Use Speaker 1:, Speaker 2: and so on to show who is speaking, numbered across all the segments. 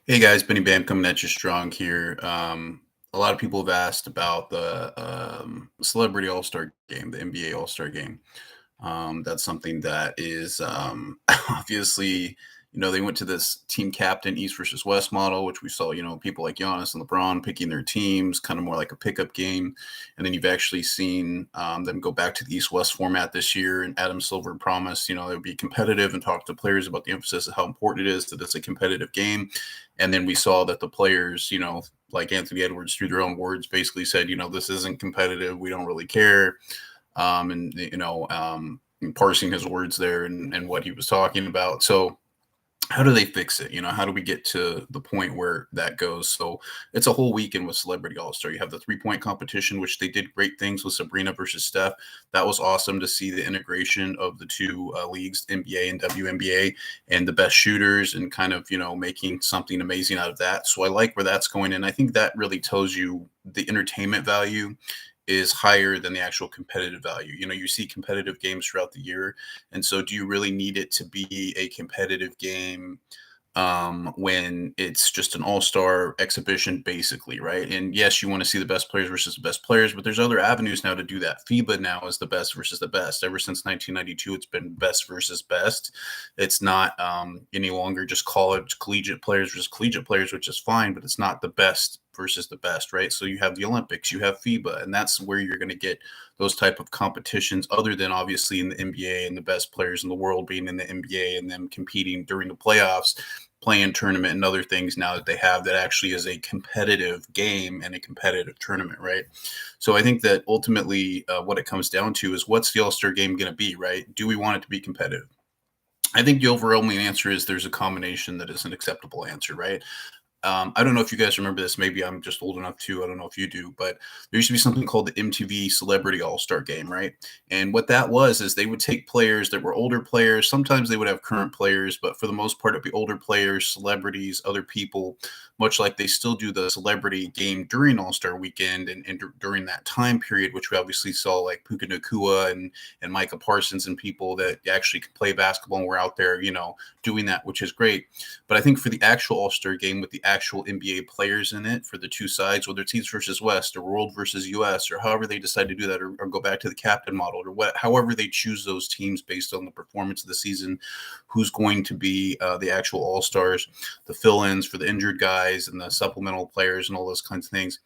Speaker 1: Hey guys, Benny Bam coming at you strong here. A lot of people have asked about the Celebrity All Star game, the NBA All Star game. That's something that is obviously, they went to this team captain East versus West model, which we saw, people like Giannis and LeBron picking their teams, kind of more like a pickup game. And then you've actually seen them go back to the East West format this year. And Adam Silver promised, it would be competitive and talk to players about the emphasis of how important it is that it's a competitive game. And then we saw that the players, like Anthony Edwards, through their own words, basically said, this isn't competitive. We don't really care and parsing his words there and what he was talking about. So how do they fix it? How do we get to the point where that goes? So it's a whole weekend with Celebrity All Star. You have the 3 point competition, which they did great things with Sabrina versus Steph. That was awesome to see the integration of the two leagues, NBA and WNBA, and the best shooters, and kind of making something amazing out of that. So I like where that's going, and I think that really tells you the entertainment value is higher than the actual competitive value. You see competitive games throughout the year. And so do you really need it to be a competitive game when it's just an all-star exhibition basically, right? And yes, you want to see the best players versus the best players, but there's other avenues now to do that. FIBA now is the best versus the best. Ever since 1992, it's been best versus best. It's not any longer just college collegiate players versus collegiate players, which is fine, but it's not the best versus the best, right? So you have the Olympics, you have FIBA, and that's where you're going to get those type of competitions, other than obviously in the NBA and the best players in the world being in the NBA and them competing during the playoffs, playing tournament and other things now that they have that actually is a competitive game and a competitive tournament, right? So I think that ultimately what it comes down to is, what's the All-Star game going to be, right? Do we want it to be competitive? I think the overwhelming answer is there's a combination that is an acceptable answer, right? I don't know if you guys remember this. Maybe I'm just old enough to. I don't know if you do, but there used to be something called the MTV Celebrity All Star Game, right? And what that was is they would take players that were older players. Sometimes they would have current players, but for the most part, it'd be older players, celebrities, other people, much like they still do the celebrity game during All Star Weekend and during that time period, which we obviously saw like Puka Nakua and Micah Parsons and people that actually can play basketball and were out there, doing that, which is great. But I think for the actual All Star game with the actual NBA players in it for the two sides, whether it's East versus West or World versus US, or however they decide to do that, or go back to the captain model, or however they choose those teams based on the performance of the season, who's going to be the actual All Stars, the fill ins for the injured guys, and the supplemental players, and all those kinds of things.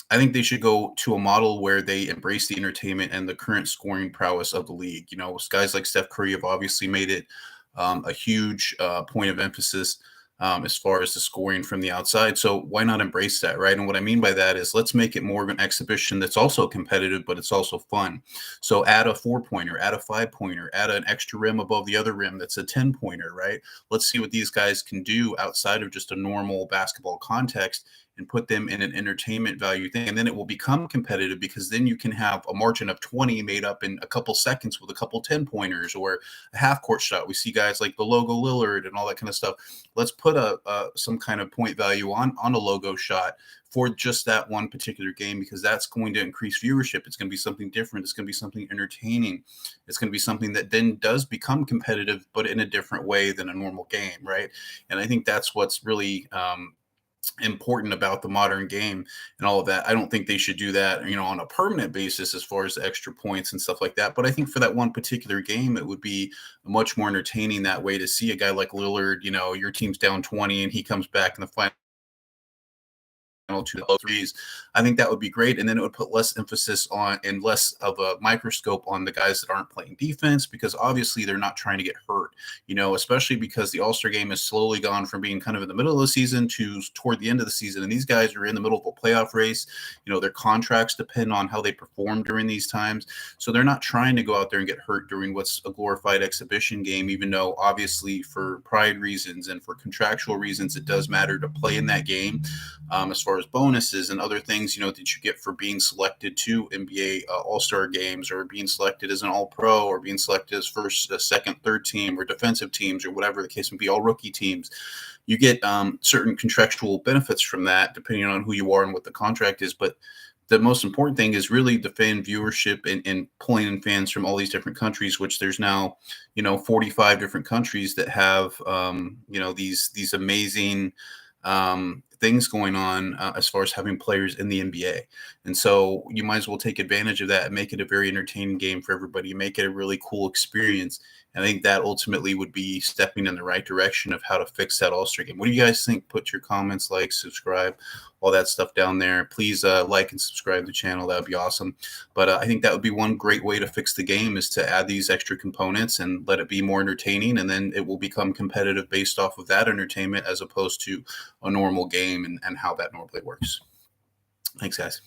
Speaker 1: I think they should go to a model where they embrace the entertainment and the current scoring prowess of the league. Guys like Steph Curry have obviously made it a huge point of emphasis as far as the scoring from the outside. So why not embrace that, right? And what I mean by that is, let's make it more of an exhibition that's also competitive, but it's also fun. So add a 4 pointer, add a 5 pointer, add an extra rim above the other rim that's a 10 pointer, right? Let's see what these guys can do outside of just a normal basketball context, and put them in an entertainment value thing. And then it will become competitive, because then you can have a margin of 20 made up in a couple seconds with a couple 10 pointers or a half court shot. We see guys like the logo Lillard and all that kind of stuff. Let's put some kind of point value on a logo shot for just that one particular game, because that's going to increase viewership. It's going to be something different. It's going to be something entertaining. It's going to be something that then does become competitive, but in a different way than a normal game, right? And I think that's what's really important about the modern game and all of that. I don't think they should do that, on a permanent basis as far as extra points and stuff like that. But I think for that one particular game, it would be much more entertaining that way, to see a guy like Lillard, your team's down 20 and he comes back in the final two threes. I think that would be great. And then it would put less emphasis on and less of a microscope on the guys that aren't playing defense, because obviously they're not trying to get hurt, especially because the All-Star game has slowly gone from being kind of in the middle of the season to toward the end of the season. And these guys are in the middle of a playoff race. Their contracts depend on how they perform during these times. So they're not trying to go out there and get hurt during what's a glorified exhibition game, even though obviously for pride reasons and for contractual reasons, it does matter to play in that game, as far as bonuses and other things, that you get for being selected to NBA All-Star games, or being selected as an All-Pro, or being selected as first, second, third team, or defensive teams, or whatever the case may be, all rookie teams. You get certain contractual benefits from that, depending on who you are and what the contract is. But the most important thing is really the fan viewership, and pulling in fans from all these different countries, which there's now, 45 different countries that have, these amazing things going on as far as having players in the NBA. And so you might as well take advantage of that and make it a very entertaining game for everybody, make it a really cool experience. And I think that ultimately would be stepping in the right direction of how to fix that All-Star game. What do you guys think? Put your comments, like, subscribe, all that stuff down there. Please like and subscribe to the channel. That would be awesome. But I think that would be one great way to fix the game, is to add these extra components and let it be more entertaining. And then it will become competitive based off of that entertainment, as opposed to a normal game and how that normally works. Thanks, guys.